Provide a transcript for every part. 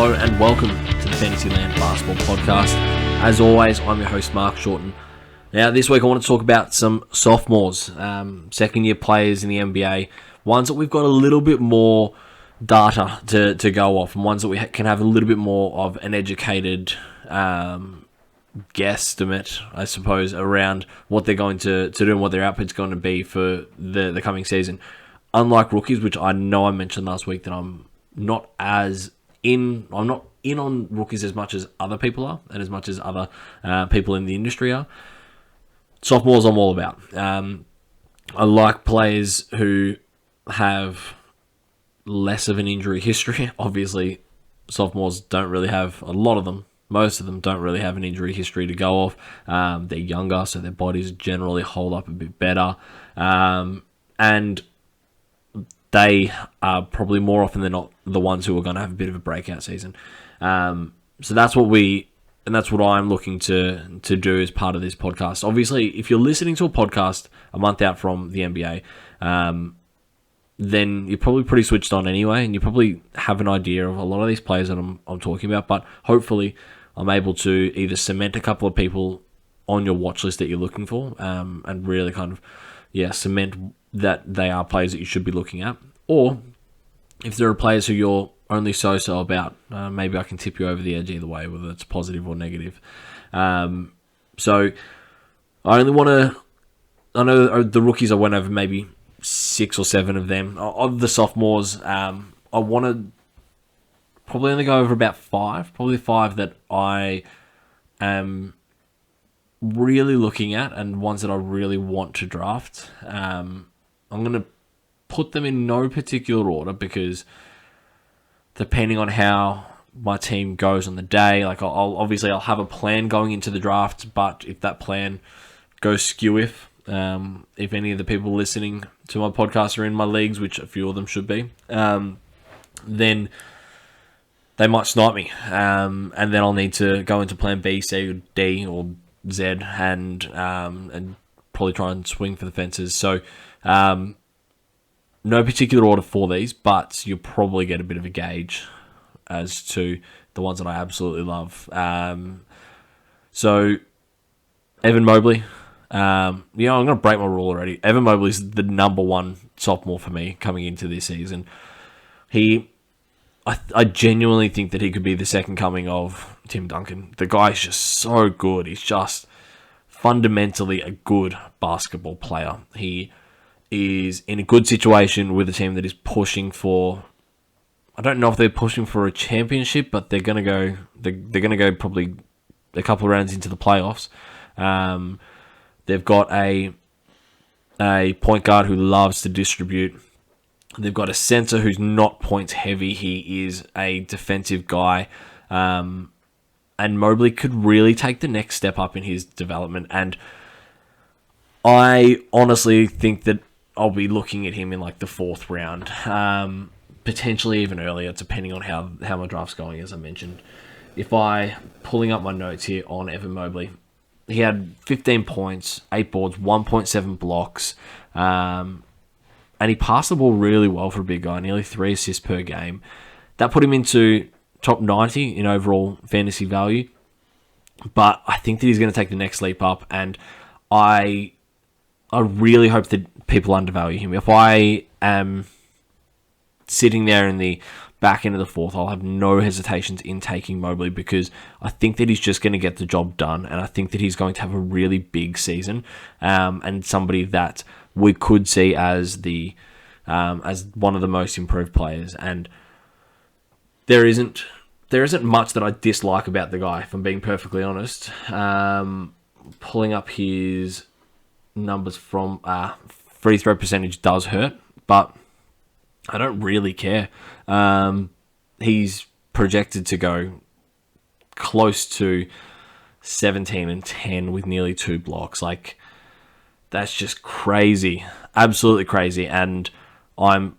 Hello and welcome to the Fantasyland Basketball Podcast. As always, I'm your host, Mark Shorten. Now, this week I want to talk about some sophomores, second-year players in the NBA, ones that we've got a little bit more data to go off, and ones that we can have a little bit more of an educated guesstimate, I suppose, around what they're going to do and what their output's going to be for the coming season. Unlike rookies, which I know I mentioned last week that I'm not in on rookies as much as other people are, and as much as other people in the industry are. Sophomores I'm all about. I like players who have less of an injury history. Obviously, sophomores don't really have, a lot of them, most of them don't really have an injury history to go off. They're younger, so their bodies generally hold up a bit better. And they are probably more often than not the ones who are going to have a bit of a breakout season. So that's what I'm looking to do as part of this podcast. Obviously, if you're listening to a podcast a month out from the NBA, then you're probably pretty switched on anyway, and you probably have an idea of a lot of these players that I'm talking about. But hopefully, I'm able to either cement a couple of people on your watch list that you're looking for, and really kind of, cement that they are players that you should be looking at. Or if there are players who you're only so about, maybe I can tip you over the edge either way, whether it's positive or negative. So I only want to, I know the rookies I went over maybe 6 or 7 of them. Of the sophomores, I want to probably only go over about 5, probably 5 that I am really looking at and ones that I really want to draft. I'm going to put them in no particular order because depending on how my team goes on the day, like I'll have a plan going into the draft, but if that plan goes skew, if any of the people listening to my podcast are in my leagues, which a few of them should be, then they might snipe me, and then I'll need to go into plan B, C, or D, or Z, and probably try and swing for the fences. So no particular order for these, but you'll probably get a bit of a gauge as to the ones that I absolutely love. So Evan Mobley, I'm going to break my rule already. Evan Mobley's the number one sophomore for me coming into this season. I genuinely think that he could be the second coming of Tim Duncan. The guy's just so good. He's just fundamentally a good basketball player. He is in a good situation with a team that is pushing for, I don't know if they're pushing for a championship, but they're going to go probably a couple of rounds into the playoffs. They've got a point guard who loves to distribute. They've got a center who's not points heavy. He is a defensive guy. And Mobley could really take the next step up in his development. And I honestly think that I'll be looking at him in like the 4th round. Potentially even earlier, depending on how my draft's going, as I mentioned. If I, pulling up my notes here on Evan Mobley, he had 15 points, 8 boards, 1.7 blocks, and he passed the ball really well for a big guy, nearly 3 assists per game. That put him into top 90 in overall fantasy value, but I think that he's going to take the next leap up, and I really hope that people undervalue him. If I am sitting there in the back end of the 4th, I'll have no hesitations in taking Mobley because I think that he's just going to get the job done, and I think that he's going to have a really big season, and somebody that we could see as as one of the most improved players. And there isn't much that I dislike about the guy, if I'm being perfectly honest. Pulling up his numbers from free throw percentage does hurt, but I don't really care. He's projected to go close to 17-10 with nearly 2 blocks. Like, that's just crazy, absolutely crazy, and I'm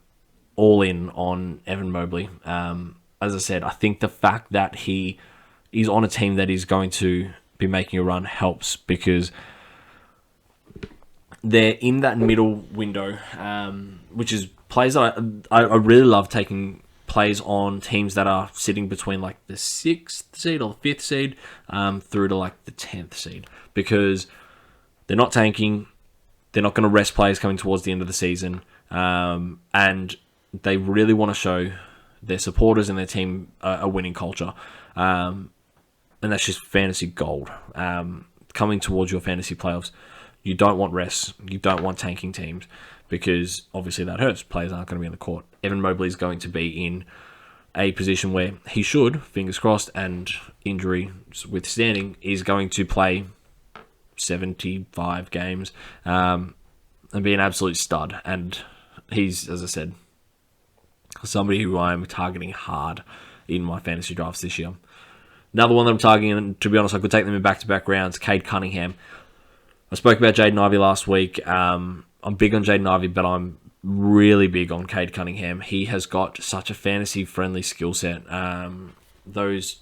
all in on Evan Mobley. As I said, I think the fact that he is on a team that is going to be making a run helps because they're in that middle window, which is players that I really love taking plays on teams that are sitting between like the 6th seed or the 5th seed through to like the 10th seed, because they're not tanking. They're not going to rest players coming towards the end of the season. And they really want to show their supporters and their team a winning culture. And that's just fantasy gold. Coming towards your fantasy playoffs, you don't want rests. You don't want tanking teams, because obviously that hurts. Players aren't going to be on the court. Evan Mobley is going to be in a position where he should, fingers crossed, and injury withstanding, is going to play 75 games and be an absolute stud. And he's, as I said, somebody who I'm targeting hard in my fantasy drafts this year. Another one that I'm targeting, and to be honest, I could take them in back-to-back rounds, Cade Cunningham. I spoke about Jaden Ivey last week. I'm big on Jaden Ivey, but I'm really big on Cade Cunningham. He has got such a fantasy-friendly skill set. Those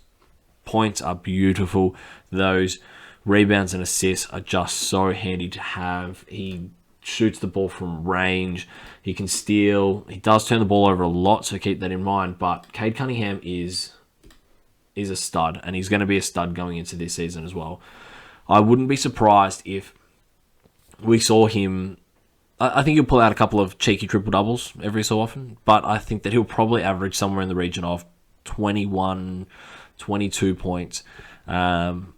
points are beautiful. Those rebounds and assists are just so handy to have. He shoots the ball from range. He can steal. He does turn the ball over a lot, so keep that in mind. But Cade Cunningham is a stud, and he's going to be a stud going into this season as well. I wouldn't be surprised if we saw him. I think he'll pull out a couple of cheeky triple-doubles every so often, but I think that he'll probably average somewhere in the region of 21, 22 points, 7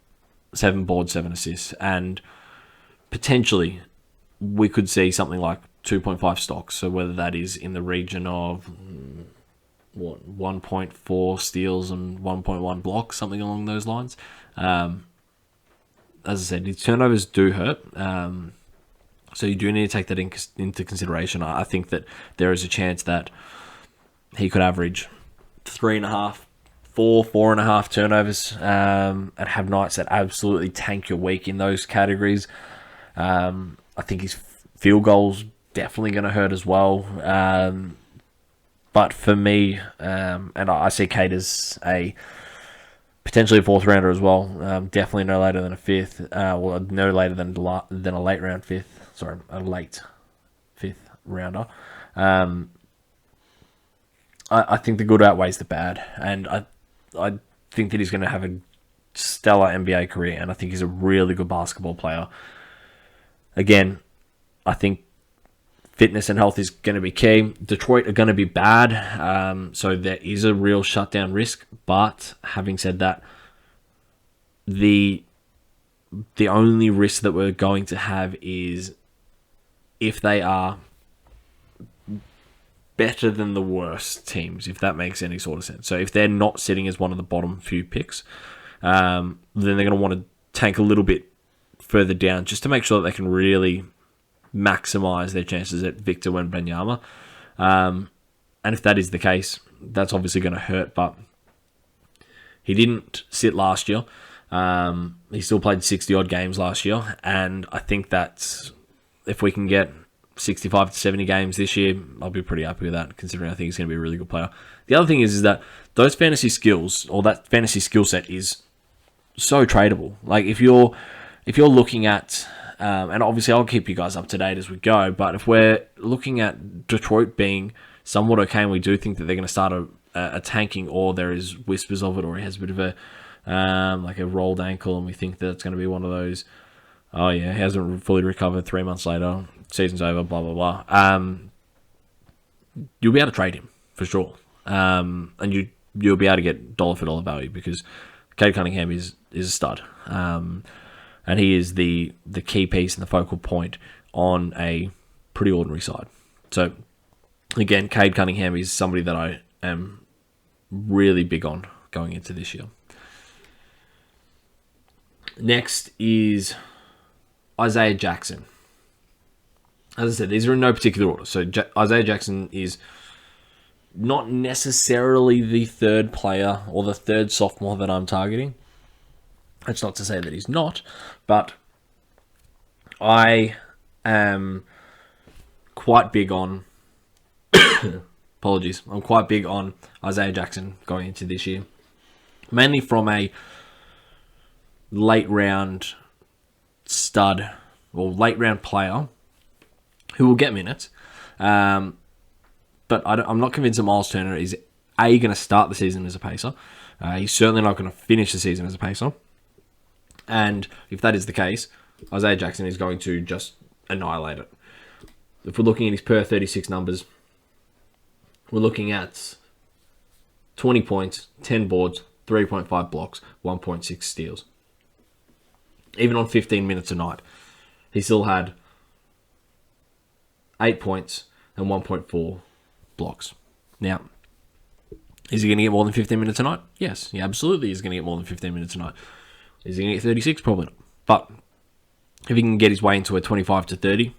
boards, 7 assists, and potentially we could see something like 2.5 stocks. So whether that is in the region of 1.4 steals and 1.1 blocks, something along those lines. As I said, his turnovers do hurt. So you do need to take that into consideration. I think that there is a chance that he could average 3.5, 4.5 turnovers, and have nights that absolutely tank your week in those categories. I think his field goals definitely going to hurt as well. But for me, and I see Cade as a potentially a 4th rounder as well. Definitely no later than a 5th. Well, no later than a late round 5th. Sorry, a late 5th rounder. I think the good outweighs the bad, and I think that he's going to have a stellar NBA career, and I think he's a really good basketball player. Again, I think fitness and health is going to be key. Detroit are going to be bad, so there is a real shutdown risk. But having said that, the only risk that we're going to have is if they are better than the worst teams, if that makes any sort of sense. So if they're not sitting as one of the bottom few picks, then they're going to want to tank a little bit further down just to make sure that they can really maximize their chances at Victor Wembanyama. And if that is the case, that's obviously going to hurt, but he didn't sit last year. He still played 60-odd games last year, and I think that if we can get 65 to 70 games this year, I'll be pretty happy with that, considering I think he's going to be a really good player. The other thing is that those fantasy skills, or that fantasy skill set, is so tradable. Like if you're looking at, and obviously I'll keep you guys up to date as we go, but if we're looking at Detroit being somewhat okay, and we do think that they're going to start a tanking, or there is whispers of it, or he has a bit of a like a rolled ankle, and we think that it's going to be one of those, oh yeah, he hasn't fully recovered 3 months later, season's over, blah, blah, blah. You'll be able to trade him, for sure. And you'll be able to get dollar for dollar value, because Cade Cunningham is a stud. And he is the key piece and the focal point on a pretty ordinary side. So, again, Cade Cunningham is somebody that I am really big on going into this year. Next is Isaiah Jackson. As I said, these are in no particular order. So Isaiah Jackson is not necessarily the third player or the third sophomore that I'm targeting. That's not to say that he's not, but I am quite big on apologies. I'm quite big on Isaiah Jackson going into this year. Mainly from a late round stud or late round player who will get minutes. But I'm not convinced that Miles Turner is going to start the season as a pacer. He's certainly not going to finish the season as a pacer. And if that is the case, Isaiah Jackson is going to just annihilate it. If we're looking at his per 36 numbers, we're looking at 20 points, 10 boards, 3.5 blocks, 1.6 steals. Even on 15 minutes a night, he still had 8 points and 1.4 blocks. Now, is he going to get more than 15 minutes a night? Yes, he absolutely is going to get more than 15 minutes a night. Is he going to get 36? Probably not. But if he can get his way into a 25 to 30,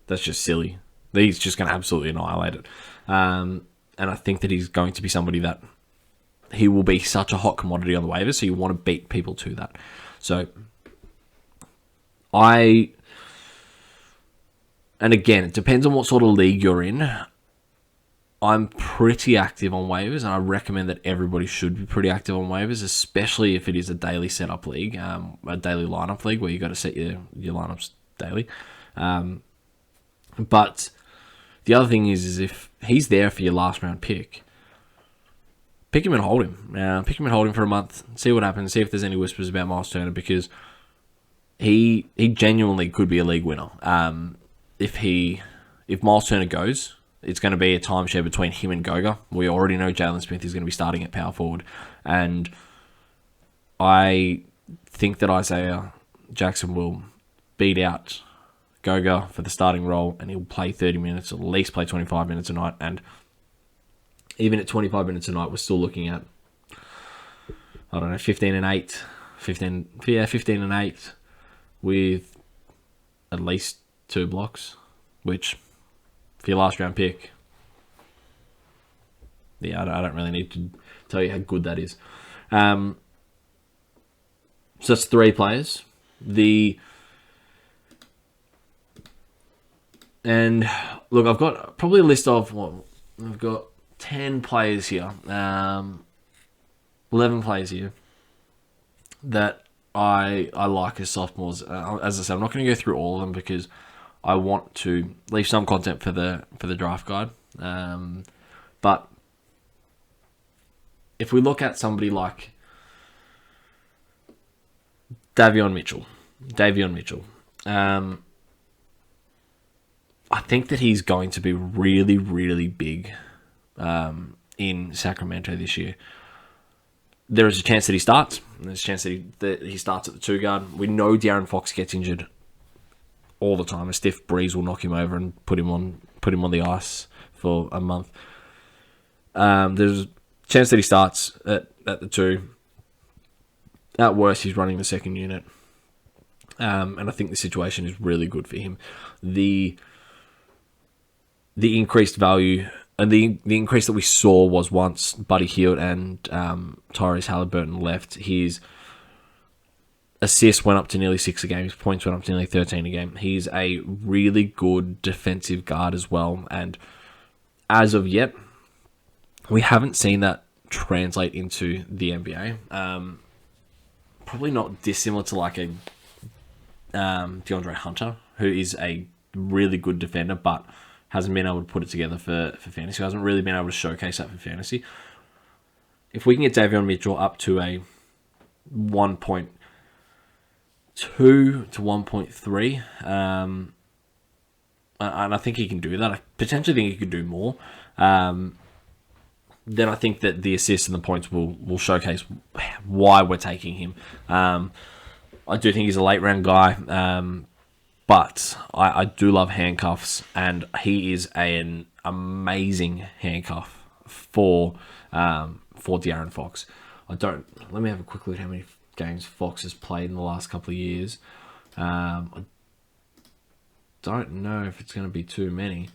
that's just silly. He's just going to absolutely annihilate it. And I think that he's going to be somebody that he will be such a hot commodity on the waivers, so you want to beat people to that. So, and again, it depends on what sort of league you're in. I'm pretty active on waivers, and I recommend that everybody should be pretty active on waivers, especially if it is a daily setup league, a daily lineup league where you got to set your lineups daily. But the other thing is if he's there for your last round pick, pick him and hold him. Pick him and hold him for a month, see what happens, see if there's any whispers about Miles Turner, because he genuinely could be a league winner. If Miles Turner goes, it's going to be a timeshare between him and Goga. We already know Jalen Smith is going to be starting at power forward. And I think that Isaiah Jackson will beat out Goga for the starting role, and he'll play 30 minutes, at least play 25 minutes a night. And even at 25 minutes a night, we're still looking at, 15 and 8. 15 and 8 with at least 2 blocks, which, for your last round pick, I don't really need to tell you how good that is. So that's 3 players. And look, I've got probably a list of I've got 10 players here, 11 players here that I like as sophomores. As I said, I'm not going to go through all of them because I want to leave some content for the draft guide. But if we look at somebody like Davion Mitchell, I think that he's going to be really, really big in Sacramento this year. There is a chance that he starts. There's a chance that he starts at the 2 guard. We know De'Aaron Fox gets injured all the time. A stiff breeze will knock him over and put him on the ice for a month. There's a chance that he starts at the 2. At worst, he's running the second unit. And I think the situation is really good for him. The increased value and the increase that we saw was once Buddy Hield and Tyrese Halliburton left, his assists went up to nearly 6 a game, his points went up to nearly 13 a game. He's a really good defensive guard as well, and as of yet, we haven't seen that translate into the NBA. Probably not dissimilar to like a DeAndre Hunter, who is a really good defender, but hasn't been able to put it together for fantasy. Hasn't really been able to showcase that for fantasy. If we can get Davion Mitchell up to a 1.2 to 1.3, and I think he can do that. I potentially think he could do more. Then I think that the assists and the points will showcase why we're taking him. I do think he's a late round guy, but I do love handcuffs, and he is an amazing handcuff for De'Aaron Fox. Let me have a quick look at how many games Fox has played in the last couple of years. I don't know if it's going to be too many.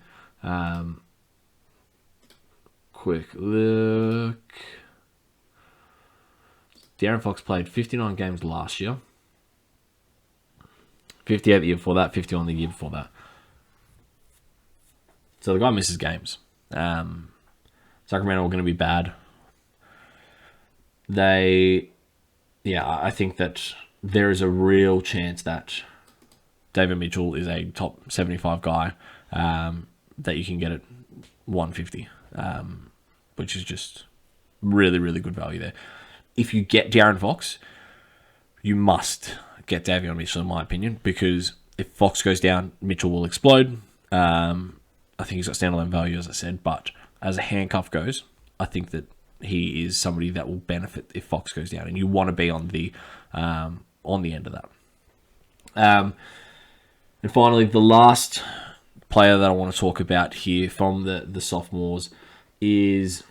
Quick look. De'Aaron Fox played 59 games last year. 58 the year before that, 51 the year before that. So the guy misses games. Sacramento are going to be bad. I think that there is a real chance that David Mitchell is a top 75 guy that you can get at 150. which is just really, really good value there. If you get De'Aaron Fox, you must get Davion Mitchell, in my opinion, because if Fox goes down, Mitchell will explode. I think he's got standalone value, as I said, but as a handcuff goes, I think that he is somebody that will benefit if Fox goes down, and you want to be on the end of that. And finally, the last player that I want to talk about here from the sophomores is,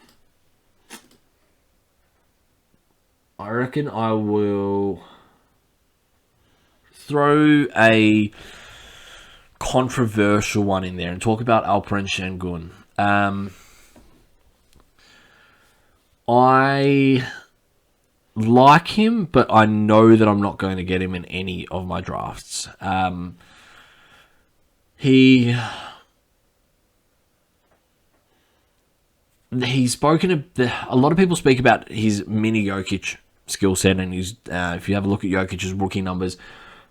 I reckon I will throw a controversial one in there and talk about Alperen Şengün. I like him, but I know that I'm not going to get him in any of my drafts. He's spoken a lot of people speak about his mini Jokic skill set, and his if you have a look at Jokic's rookie numbers,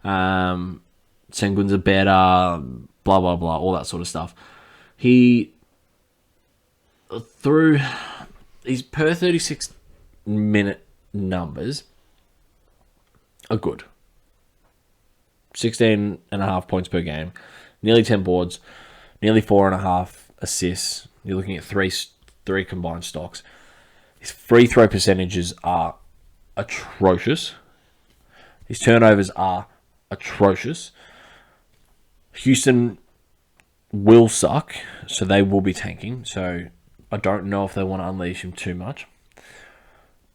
Şengün's are better, blah blah blah, all that sort of stuff. His per 36 minute numbers are good. 16.5 points per game, nearly 10 boards, nearly 4.5 assists. You're looking at three combined stocks. His free throw percentages are atrocious. His turnovers are atrocious. Houston will suck, so they will be tanking. So I don't know if they want to unleash him too much.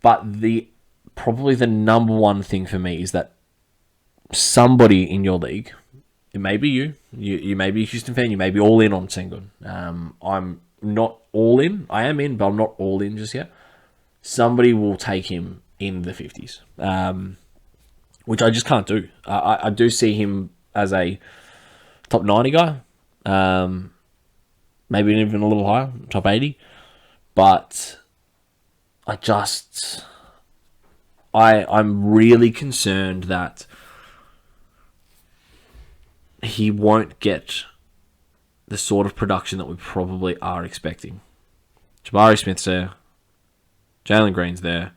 But probably the number one thing for me is that somebody in your league, it may be you may be a Houston fan, you may be all in on Şengün. I'm not all in. I am in, but I'm not all in just yet. Somebody will take him in the 50s, which I just can't do. I do see him as a top 90 guy, maybe even a little higher, top 80. But I'm really concerned that he won't get the sort of production that we probably are expecting. Jabari Smith's there. Jalen Green's there.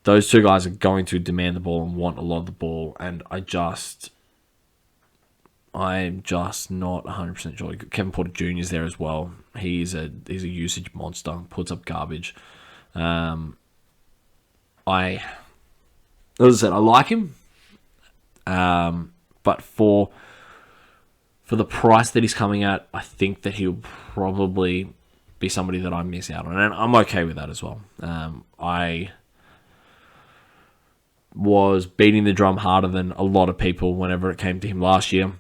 Those two guys are going to demand the ball and want a lot of the ball, and I'm just not 100% sure. Kevin Porter Jr. is there as well. He's a usage monster, puts up garbage. As I said, I like him, but for the price that he's coming at, I think that he'll probably be somebody that I miss out on, and I'm okay with that as well. I was beating the drum harder than a lot of people whenever it came to him last year,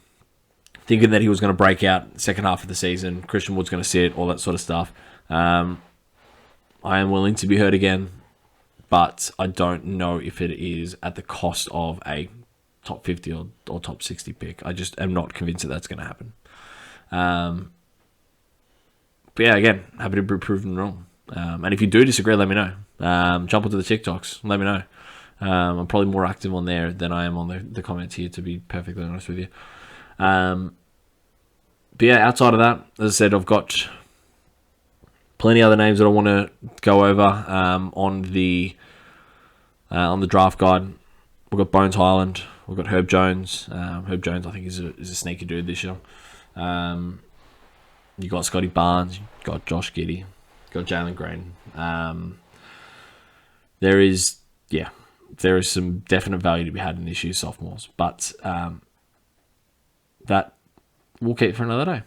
thinking that he was going to break out second half of the season, Christian Wood's going to sit, all that sort of stuff. I am willing to be hurt again, but I don't know if it is at the cost of a top 50 or top 60 pick. I just am not convinced that that's going to happen. But yeah, again, happy to be proven wrong. And if you do disagree, let me know. Jump onto the TikToks, let me know. I'm probably more active on there than I am on the comments here, to be perfectly honest with you. But yeah, outside of that, as I said, I've got plenty of other names that I want to go over on the draft guide. We've got Bones Highland. We've got Herb Jones. Herb Jones, I think, is a sneaky dude this year. You got Scotty Barnes. You got Josh Giddey. You got Jalen Green. There is some definite value to be had in this year's sophomores, but that we'll keep for another day.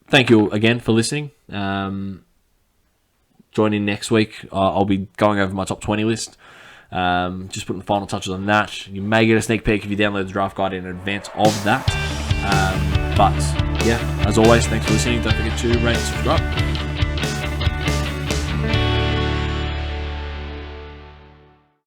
Thank you again for listening. Join in next week. I'll be going over my top 20 list. Just putting the final touches on that. You may get a sneak peek if you download the draft guide in advance of that. But yeah, as always, thanks for listening. Don't forget to rate and subscribe.